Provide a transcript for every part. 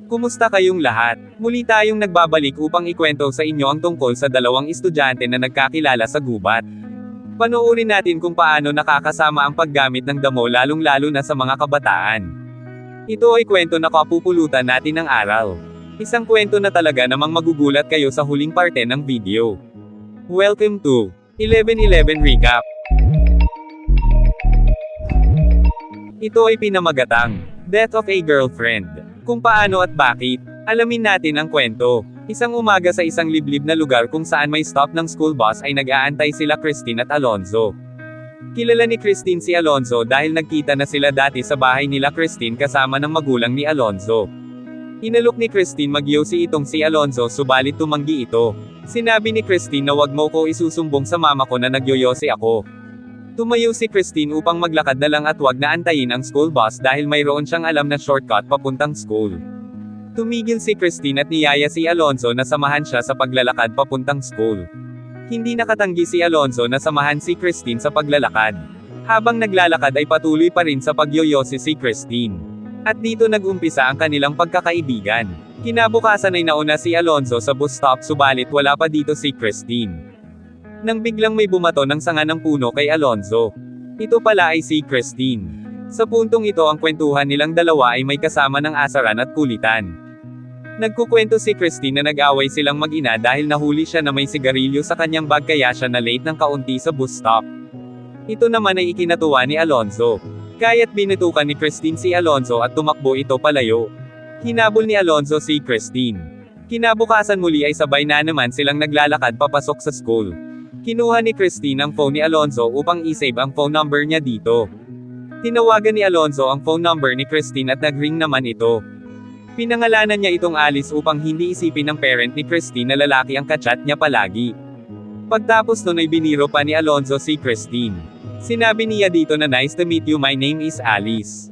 Kumusta kayong lahat? Muli tayong nagbabalik upang ikwento sa inyo ang tungkol sa dalawang estudyante na nagkakilala sa gubat. Panoorin natin kung paano nakakasama ang paggamit ng damo lalong-lalo na sa mga kabataan. Ito ay kwento na kapupulutan natin ng aral. Isang kwento na talaga namang magugulat kayo sa huling parte ng video. Welcome to 11/11 Recap. Ito ay pinamagatang Death of a Girlfriend. Kung paano at bakit, alamin natin ang kwento. Isang umaga sa isang liblib na lugar kung saan may stop ng school bus ay nag-aantay sila Christine at Alonzo. Kilala ni Christine si Alonzo dahil nagkita na sila dati sa bahay nila Christine kasama ng magulang ni Alonzo. Inalok ni Christine magyosi itong si Alonzo subalit tumanggi ito. Sinabi ni Christine na wag mo ko isusumbong sa mama ko na nagyoyosi ako. Tumayo si Christine upang maglakad na lang at wag na antayin ang school bus dahil mayroon siyang alam na shortcut papuntang school. Tumigil si Christine at niyaya si Alonzo na samahan siya sa paglalakad papuntang school. Hindi nakatanggi si Alonzo na samahan si Christine sa paglalakad. Habang naglalakad ay patuloy pa rin sa pagyoyosi si Christine. At dito nag-umpisa ang kanilang pagkakaibigan. Kinabukasan ay nauna si Alonzo sa bus stop subalit wala pa dito si Christine. Nang biglang may bumato ng sanga ng puno kay Alonzo. Ito pala ay si Christine. Sa puntong ito ang kwentuhan nilang dalawa ay may kasama ng asaran at kulitan. Nagkukwento si Christine na nag-away silang mag-ina dahil nahuli siya na may sigarilyo sa kanyang bag kaya siya na late ng kaunti sa bus stop. Ito naman ay ikinatuwa ni Alonzo. Kaya't binitukan ni Christine si Alonzo at tumakbo ito palayo. Hinabol ni Alonzo si Christine. Kinabukasan muli ay sabay na naman silang naglalakad papasok sa school. Kinuha ni Christine ang phone ni Alonzo upang i-save ang phone number niya dito. Tinawagan ni Alonzo ang phone number ni Christine at nag-ring naman ito. Pinangalanan niya itong Alice upang hindi isipin ng parent ni Christine na lalaki ang kachat niya palagi. Pagtapos nun ay biniro pa ni Alonzo si Christine. Sinabi niya dito na nice to meet you, my name is Alice.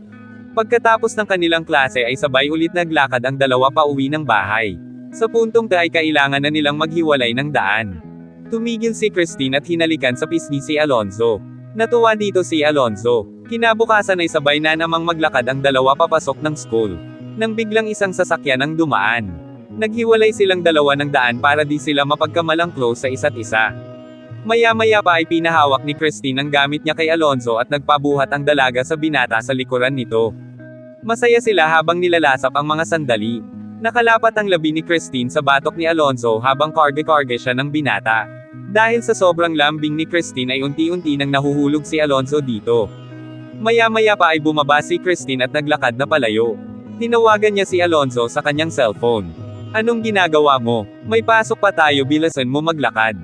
Pagkatapos ng kanilang klase ay sabay ulit naglakad ang dalawa pa uwi ng bahay. Sa puntong ay kailangan na nilang maghiwalay ng daan. Tumigil si Christine at hinalikan sa pisngi si Alonzo. Natuwa dito si Alonzo. Kinabukasan ay sabay na namang maglakad ang dalawa papasok ng school. Nang biglang isang sasakyan ang dumaan. Naghiwalay silang dalawa ng daan para di sila mapagkamalang close sa isa't isa. Maya-maya pa ay pinahawak ni Christine ang gamit niya kay Alonzo at nagpabuhat ang dalaga sa binata sa likuran nito. Masaya sila habang nilalasap ang mga sandali. Nakalapat ang labi ni Christine sa batok ni Alonzo habang karge-karge siya ng binata. Dahil sa sobrang lambing ni Christine ay unti-unti nang nahuhulog si Alonzo dito. Maya-maya pa ay bumaba si Christine at naglakad na palayo. Tinawagan niya si Alonzo sa kanyang cellphone. Anong ginagawa mo? May pasok pa tayo, bilasan mo maglakad.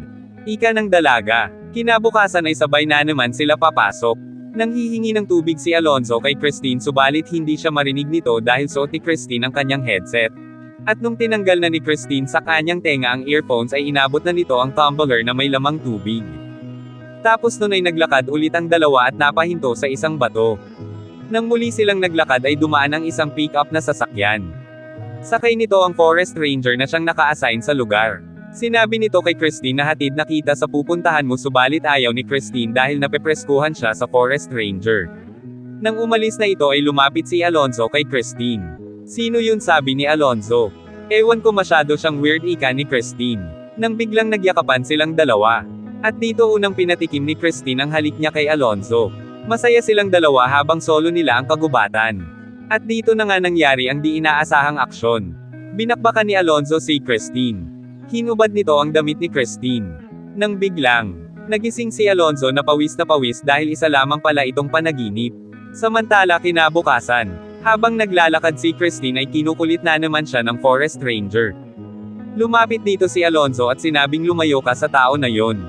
Ika ng dalaga. Kinabukasan ay sabay na naman sila papasok. Nang hihingi ng tubig si Alonzo kay Christine subalit hindi siya marinig nito dahil suot ni Christine ang kanyang headset. At nung tinanggal na ni Christine sa kanyang tenga ang earphones ay inabot na nito ang tumbler na may lamang tubig. Tapos nun ay naglakad ulit ang dalawa at napahinto sa isang bato. Nang muli silang naglakad ay dumaan ang isang pick-up na sasakyan. Sakay nito ang forest ranger na siyang naka-assign sa lugar. Sinabi nito kay Christine na hatid na kita sa pupuntahan mo subalit ayaw ni Christine dahil napepreskuhan siya sa forest ranger. Nang umalis na ito ay lumapit si Alonzo kay Christine. Sino yun, sabi ni Alonzo. Ewan ko, masyado siyang weird, ika ni Christine. Nang biglang nagyakapan silang dalawa. At dito unang pinatikim ni Christine ang halik niya kay Alonzo. Masaya silang dalawa habang solo nila ang kagubatan. At dito na nga nangyari ang di inaasahang aksyon. Binakbakan ni Alonzo si Christine. Hinubad nito ang damit ni Christine. Nang biglang, nagising si Alonzo na pawis dahil isa lamang pala itong panaginip. Samantala kinabukasan, habang naglalakad si Christine ay kinukulit na naman siya ng forest ranger. Lumapit dito si Alonzo at sinabing lumayo ka sa tao na yon.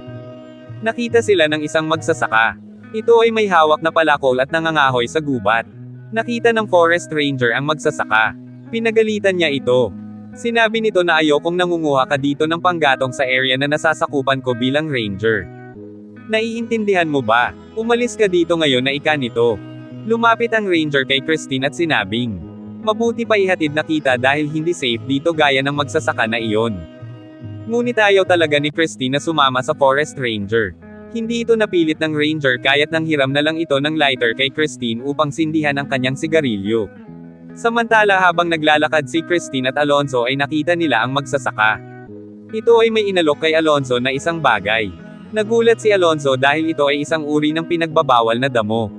Nakita sila ng isang magsasaka. Ito ay may hawak na palakol at nangangahoy sa gubat. Nakita ng forest ranger ang magsasaka. Pinagalitan niya ito. Sinabi nito na ayokong nangunguha ka dito ng panggatong sa area na nasasakupan ko bilang ranger. Naiintindihan mo ba? Umalis ka dito ngayon na ika nito. Lumapit ang ranger kay Christine at sinabing, mabuti pa ihatid na kita dahil hindi safe dito gaya ng magsasaka na iyon. Ngunit ayaw talaga ni Christine na sumama sa forest ranger. Hindi ito napilit ng ranger kaya't nanghiram na lang ito ng lighter kay Christine upang sindihan ang kanyang sigarilyo. Samantala habang naglalakad si Christine at Alonzo ay nakita nila ang magsasaka. Ito ay may inalok kay Alonzo na isang bagay. Nagulat si Alonzo dahil ito ay isang uri ng pinagbabawal na damo.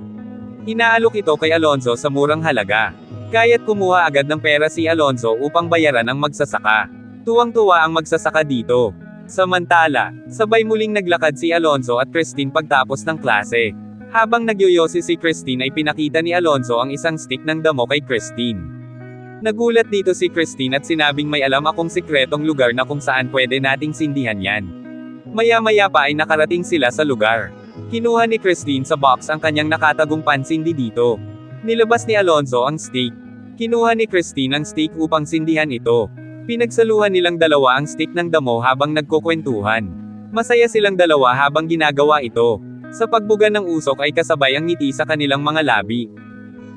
Inaalok ito kay Alonzo sa murang halaga. Kaya't kumuha agad ng pera si Alonzo upang bayaran ang magsasaka. Tuwang-tuwa ang magsasaka dito. Samantala, sabay muling naglakad si Alonzo at Christine pagtapos ng klase. Habang nagyoyosi si Christine ay pinakita ni Alonzo ang isang stick ng damo kay Christine. Nagulat dito si Christine at sinabing may alam akong sikretong lugar na kung saan pwede nating sindihan yan. Maya-maya pa ay nakarating sila sa lugar. Kinuha ni Christine sa box ang kanyang nakatagong pansindi dito. Nilabas ni Alonzo ang stick. Kinuha ni Christine ang stick upang sindihan ito. Pinagsaluhan nilang dalawa ang stick ng damo habang nagkukwentuhan. Masaya silang dalawa habang ginagawa ito. Sa pagbuga ng usok ay kasabay ang ngiti sa kanilang mga labi.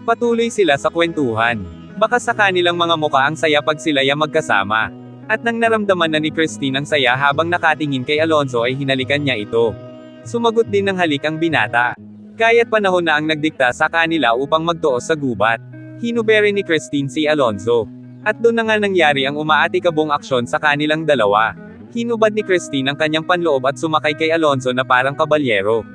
Patuloy sila sa kwentuhan. Baka sa kanilang mga muka ang saya pag sila'y magkasama. At nang naramdaman na ni Christine ang saya habang nakatingin kay Alonzo ay hinalikan niya ito. Sumagot din ng halik ang binata. Kaya't panahon na ang nagdikta sa kanila upang magtuos sa gubat. Hinubere ni Christine si Alonzo. At doon na nga nangyari ang umaatikabong aksyon sa kanilang dalawa. Hinubad ni Christine ang kanyang panloob at sumakay kay Alonzo na parang kabalyero.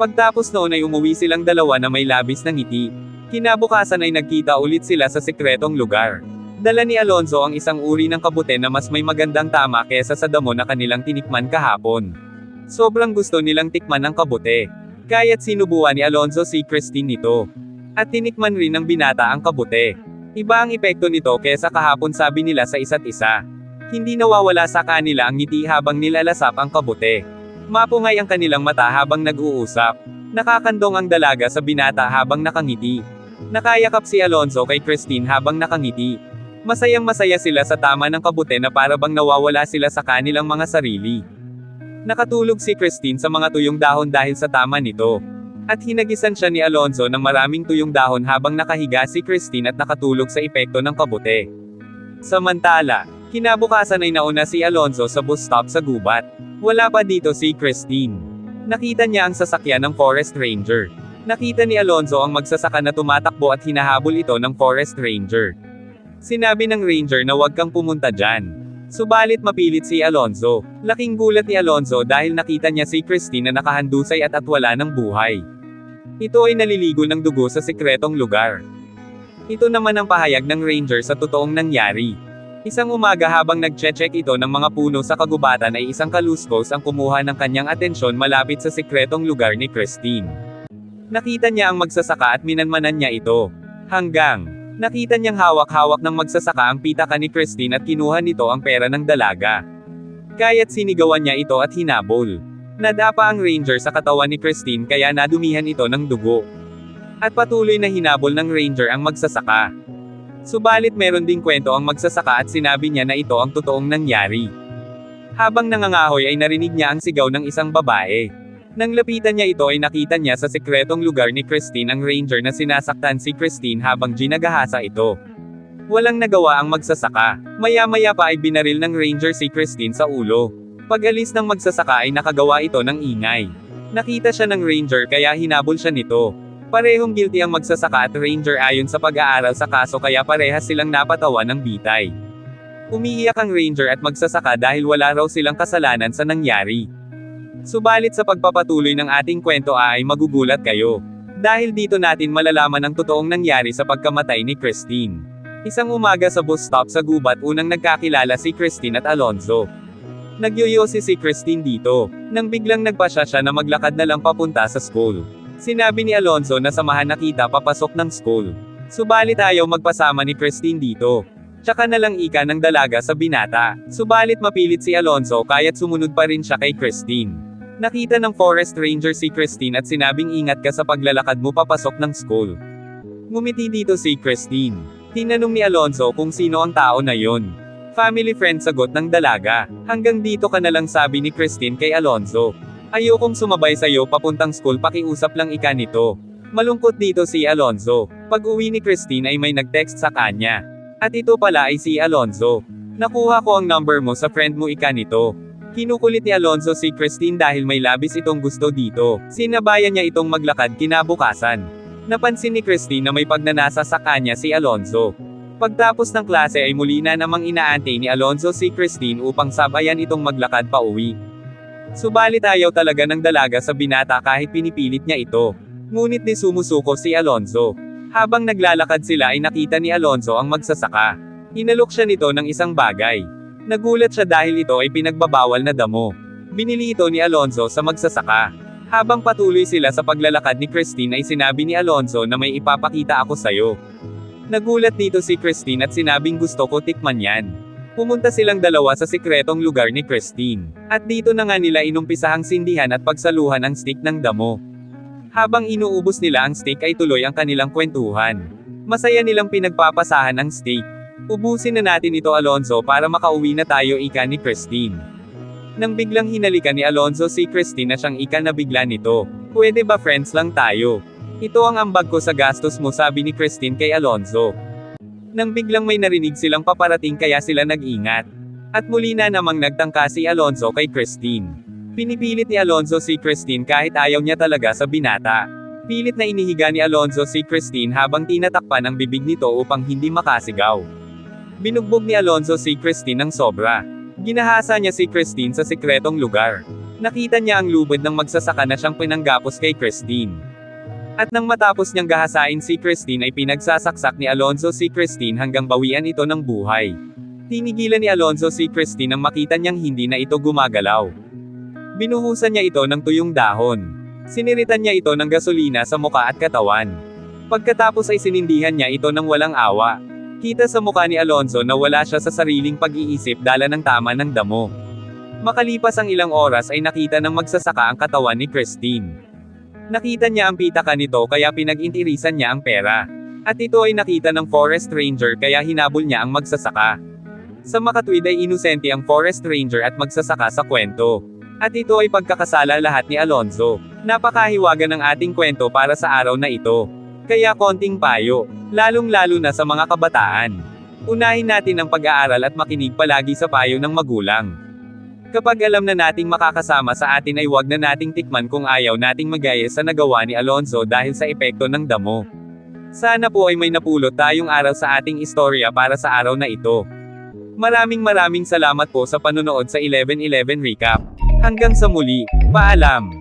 Pagtapos noon ay umuwi silang dalawa na may labis na ngiti. Kinabukasan ay nagkita ulit sila sa sikretong lugar. Dala ni Alonzo ang isang uri ng kabute na mas may magandang tama kesa sa damo na kanilang tinikman kahapon. Sobrang gusto nilang tikman ang kabute. Kaya't sinubuan ni Alonzo si Christine nito. At tinikman rin ng binata ang kabute. Iba ang epekto nito kesa kahapon, sabi nila sa isa't isa. Hindi nawawala sa kanila ang ngiti habang nilalasap ang kabute. Mapungay ang kanilang mata habang nag-uusap. Nakakandong ang dalaga sa binata habang nakangiti. Nakayakap si Alonzo kay Christine habang nakangiti. Masayang-masaya sila sa tama ng kabute na para bang nawawala sila sa kanilang mga sarili. Nakatulog si Christine sa mga tuyong dahon dahil sa tama nito. At hinagisan siya ni Alonzo ng maraming tuyong dahon habang nakahiga si Christine at nakatulog sa epekto ng kabute. Samantala, kinabukasan ay nauna si Alonzo sa bus stop sa gubat. Wala pa dito si Christine. Nakita niya ang sasakyan ng forest ranger. Nakita ni Alonzo ang magsasaka na tumatakbo at hinahabol ito ng forest ranger. Sinabi ng ranger na huwag kang pumunta dyan. Subalit mapilit si Alonzo. Laking gulat ni Alonzo dahil nakita niya si Christine na nakahandusay at wala ng buhay. Ito ay naliligo ng dugo sa sikretong lugar. Ito naman ang pahayag ng ranger sa totoong nangyari. Isang umaga habang nagche-check ito ng mga puno sa kagubatan ay isang kaluskos ang kumuha ng kanyang atensyon malapit sa sikretong lugar ni Christine. Nakita niya ang magsasaka at minanmanan niya ito. Hanggang nakita niyang hawak-hawak ng magsasaka ang pitaka ni Christine at kinuha nito ang pera ng dalaga. Kaya't sinigawan niya ito at hinabol. Nadapa ang ranger sa katawan ni Christine kaya nadumihan ito ng dugo. At patuloy na hinabol ng ranger ang magsasaka. Subalit meron ding kwento ang magsasaka at sinabi niya na ito ang totoong nangyari. Habang nangangahoy ay narinig niya ang sigaw ng isang babae. Nang lapitan niya ito ay nakita niya sa sikretong lugar ni Christine ang ranger na sinasaktan si Christine habang ginagahasa ito. Walang nagawa ang magsasaka. Maya-maya pa ay binaril ng ranger si Christine sa ulo. Pag-alis ng magsasaka ay nakagawa ito ng ingay. Nakita siya ng ranger kaya hinabol siya nito. Parehong guilty ang magsasaka at ranger ayon sa pag-aaral sa kaso kaya parehas silang napatawan ng bitay. Umiiyak ang ranger at magsasaka dahil wala raw silang kasalanan sa nangyari. Subalit sa pagpapatuloy ng ating kwento ay magugulat kayo. Dahil dito natin malalaman ang totoong nangyari sa pagkamatay ni Christine. Isang umaga sa bus stop sa gubat unang nagkakilala si Christine at Alonzo. Nagyoyosi si Christine dito, nang biglang nagpasya siya na maglakad na lang papunta sa school. Sinabi ni Alonzo na samahan na kita papasok ng school. Subalit ayaw magpasama ni Christine dito. Tsaka na lang ika ng dalaga sa binata. Subalit mapilit si Alonzo kaya't sumunod pa rin siya kay Christine. Nakita ng forest ranger si Christine at sinabing ingat ka sa paglalakad mo papasok ng school. Ngumiti dito si Christine. Tinanong ni Alonzo kung sino ang tao na yon. Family friend, sagot ng dalaga. Hanggang dito ka na lang, sabi ni Christine kay Alonzo. Ayokong sumabay sa'yo papuntang school, pakiusap lang ika nito. Malungkot dito si Alonzo. Pag uwi ni Christine ay may nag-text sa kanya. At ito pala ay si Alonzo. Nakuha ko ang number mo sa friend mo, ika nito. Kinukulit ni Alonzo si Christine dahil may labis itong gusto dito. Sinabayan niya itong maglakad kinabukasan. Napansin ni Christine na may pagnanasa sa kanya si Alonzo. Pagtapos ng klase ay muli na namang inaantay ni Alonzo si Christine upang sabayan itong maglakad pa uwi. Subalit ayaw talaga ng dalaga sa binata kahit pinipilit niya ito. Ngunit di sumusuko si Alonzo. Habang naglalakad sila ay nakita ni Alonzo ang magsasaka. Inalok siya nito ng isang bagay. Nagulat siya dahil ito ay pinagbabawal na damo. Binili ito ni Alonzo sa magsasaka. Habang patuloy sila sa paglalakad ni Christine ay sinabi ni Alonzo na may ipapakita ako sayo. Nagulat dito si Christine at sinabing gusto ko tikman yan. Pumunta silang dalawa sa sikretong lugar ni Christine. At dito na nga nila inumpisahang sindihan at pagsaluhan ang stick ng damo. Habang inuubos nila ang steak ay tuloy ang kanilang kwentuhan. Masaya nilang pinagpapasahan ang steak. Ubusin na natin ito Alonzo para makauwi na tayo ika ni Christine. Nang biglang hinalikan ni Alonzo si Christine na siyang ika na bigla nito. Pwede ba friends lang tayo? Ito ang ambag ko sa gastos mo sabi ni Christine kay Alonzo. Nang biglang may narinig silang paparating kaya sila nag-ingat. At muli na namang nagtangka si Alonzo kay Christine. Pinipilit ni Alonzo si Christine kahit ayaw niya talaga sa binata. Pilit na inihiga ni Alonzo si Christine habang tinatakpan ang bibig nito upang hindi makasigaw. Binugbog ni Alonzo si Christine ng sobra. Ginahasa niya si Christine sa sikretong lugar. Nakita niya ang lubid ng magsasaka na siyang pinanggapos kay Christine. At nang matapos niyang gahasain si Christine ay pinagsasaksak ni Alonzo si Christine hanggang bawian ito ng buhay. Tinigilan ni Alonzo si Christine nang makita niyang hindi na ito gumagalaw. Binuhusan niya ito ng tuyong dahon. Siniritan niya ito ng gasolina sa muka at katawan. Pagkatapos ay sinindihan niya ito ng walang awa. Kita sa mukha ni Alonzo na wala siya sa sariling pag-iisip dala ng tama ng damo. Makalipas ang ilang oras ay nakita ng magsasaka ang katawan ni Christine. Nakita niya ang pitaka nito kaya pinag-intirisan niya ang pera. At ito ay nakita ng forest ranger kaya hinabol niya ang magsasaka. Sa makatwid ay inosente ang forest ranger at magsasaka sa kwento. At ito ay pagkakasala lahat ni Alonzo. Napakahiwaga ng ating kwento para sa araw na ito. Kaya konting payo, lalong-lalo na sa mga kabataan. Unahin natin ang pag-aaral at makinig palagi sa payo ng magulang. Kapag alam na nating makakasama sa atin ay huwag na nating tikman kung ayaw nating magaya sa nagawa ni Alonzo dahil sa epekto ng damo. Sana po ay may napulot tayong aral sa ating istorya para sa araw na ito. Maraming salamat po sa panonood sa 11/11 Recap. Hanggang sa muli, paalam!